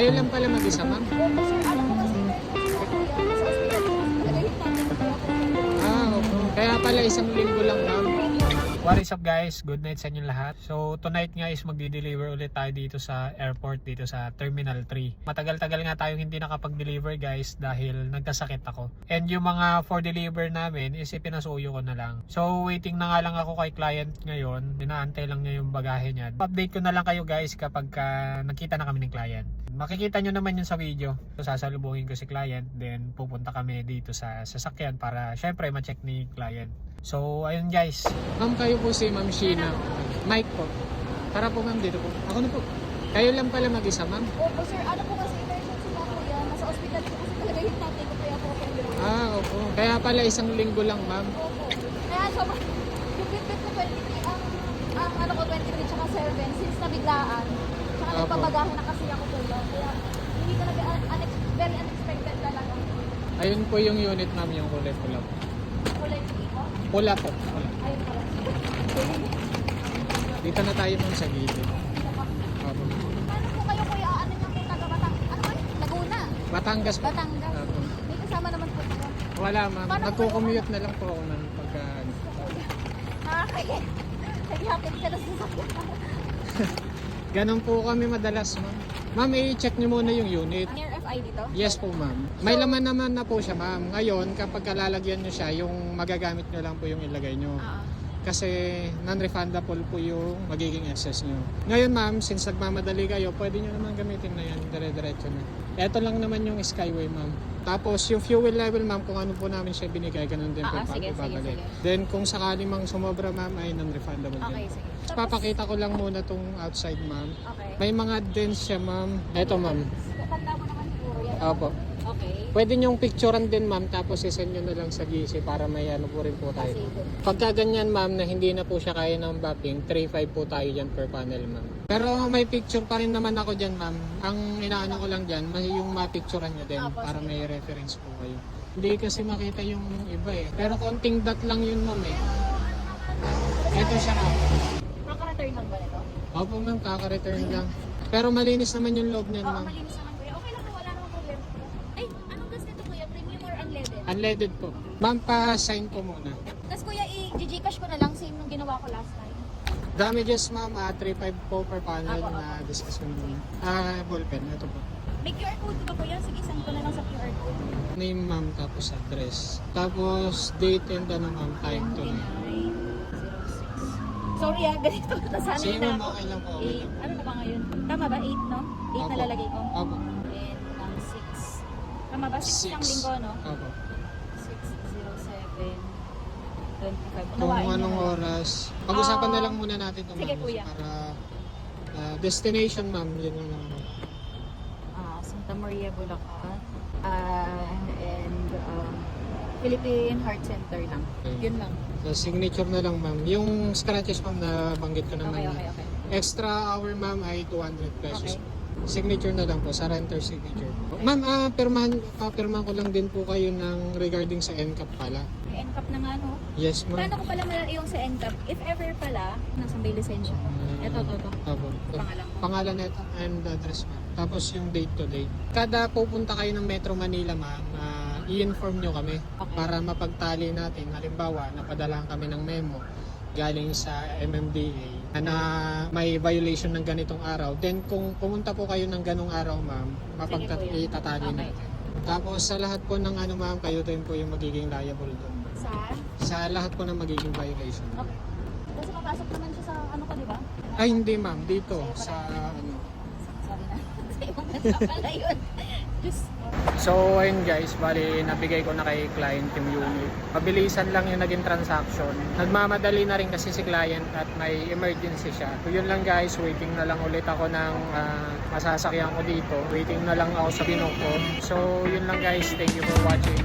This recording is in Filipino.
Kayo lang pala mag-isa, ma'am? Sir, alam ko kasi nasa ospital. Nagahintatin ko kaya po. Opo. Kaya pala isang linggo lang, ma'am. What is up guys? Good night sa inyo lahat. So tonight nga is magdi-deliver ulit tayo dito sa airport, dito sa Terminal 3. Matagal-tagal nga tayong hindi nakapag-deliver guys dahil nagkasakit ako. And yung mga for deliver namin is ipinasuyo ko na lang. So waiting na nga lang ako kay client ngayon. Inaantay lang niya yung bagahe niya. Update ko na lang kayo guys kapag nakita na kami ng client. Makikita nyo naman yun sa video. So sasalubungin ko si client, then pupunta kami dito sa sasakyan para syempre ma-check ni client. So ayun guys. Ma'am, kayo po si Ma'am Sheena. Mike po. Tara po ma'am, dito po. Ako na po. Kayo lang pala mag-isa ma'am? Opo sir, ano po kasi emergency na po yan. Nasa ospital po kasi talaga hintatin ko kaya po ako yun. Opo. Kaya pala isang linggo lang ma'am. Opo. Kaya sobrang yung bit-bit ko 23 ang ano ko 23 tsaka 7 since nabiglaan. Tsaka Opo. nagpabagahe na kasi ako kuya. Kaya hindi talaga very unexpected talaga. Ayun po yung unit ma'am, yung kulay pula po. Kulay pink ko. Pula po. Pula. Ayun pala. Dito na tayo ma'am sa gilid. Opo. Paano po kayo kuya? Ano yung po taga Batangas? Ano kayo? Laguna. Batangas po. Batangas. Opo. May kasama naman po kayo. Wala ma'am. Paano po Nagko-commute na lang po ako ng pagka... Nakakaya. Naghihapit ka na sa sasakyan. Ganun po kami madalas ma'am. Ma'am, i-check niyo muna yung unit. Near FI dito? Yes po ma'am. May laman naman na po siya ma'am. Ngayon, kapag lalagyan nyo siya, yung magagamit nyo lang po yung ilagay nyo. Kasi non-refundable po yung magiging excess nyo. Ngayon ma'am, since nagmamadali kayo, pwede nyo naman gamitin na yan. Dire-diretso na. Ito lang naman yung Skyway ma'am. Tapos yung fuel level ma'am, kung ano po namin siya binigay, ganun din po pag sige. Then kung sakali mang sumobra ma'am, ay non-refundable Okay, din. sige. Tapos papakita ko lang muna tong outside ma'am. Okay. May mga dents siya ma'am. Ito ma'am. Tanda mo naman siguro yan. Opo. Okay. Pwede nyong picturean din ma'am, tapos isend nyo na lang sa GC para may ano po rin po tayo. Sige. Pagka ganyan ma'am na hindi na po siya kaya ng mapping, 3.5 po tayo dyan per panel ma'am. Pero may picture pa rin naman ako dyan ma'am. Ang inaano ko lang dyan, yung mapicturean nyo din para may reference po kayo. Hindi kasi makita yung iba eh. Pero konting dot lang yun ma'am eh. Ito siya ma'am. Kaka-return lang ba nito? Opo ma'am, kaka-return lang. Pero malinis naman yung loob niyan Oo, ma'am. malinis naman kuya. Okay lang po, wala namang problem. Ay, anong gas nito kuya? Premium or unleaded? Unleaded po. Ma'am, pa-sign po muna. Tapos kuya, i-gcash ko na lang same nung ginawa ko last time. Damages ma'am, 3.5 po per panel Apo, na discuss ko naman. Ballpen, ito po. May QR code ba kuya? Sige, send ko na lang sa QR code. Name ma'am, tapos address. Tapos date and ano ma'am, time to na. 2906. Sorry ganito. Nasanay Sige na ma'am, ako. okay lang po. Okay 8. lang. Ano na ba ngayon? Tama ba? 8, no? 8 na Opo. lalagay ko. Opo. And 6. Tama ba? 6 isang linggo, no? Opo. 607. 25. Kung Unawain anong mo na. oras. Pag-usapan na lang muna natin ito Sige, ma'am. kuya. Para destination ma'am, yun yung lang. Santa Maria, Bulacan. And Philippine Heart Center lang. Okay. Yun lang. So, signature na lang ma'am. Yung scratches ma'am na banggit ko naman. Okay. Extra hour ma'am ay 200 pesos. Okay. Signature na lang po, sa renter signature. Ma'am, papirmahan ko lang din po kayo ng regarding sa NCAP pala. May NCAP na nga, no? Yes ma'am. Paano ko pala yung sa NCAP? If ever pala, nasa may lisensya ko. Ito. Opo. Pangalan ko. Pangalan nito and address ma'am. Tapos yung date to date. Kada pupunta kayo ng Metro Manila ma'am, i-inform nyo kami para mapagtali natin. Halimbawa, napadalahan kami ng memo galing sa MMDA na may violation ng ganitong araw. Then kung pumunta po kayo ng ganong araw ma'am, itatali natin. Tapos sa lahat po ng ano ma'am, kayo din po yung magiging liable doon. Sa lahat po ng magiging violation. Okay. Kasi papasok naman siya sa ano ko, di ba? Ay hindi ma'am, dito sa ano. Sorry na. Sa ibang bansa pala yun. Just, So ayun guys, bali nabigay ko na kay client yung unit. Mabilisan lang yung naging transaction. Nagmamadali na rin kasi si client at may emergency siya. So yun lang guys, waiting na lang ulit ako ng masasakyan ko dito. Waiting na lang ako sa Binoco. So yun lang guys, thank you for watching.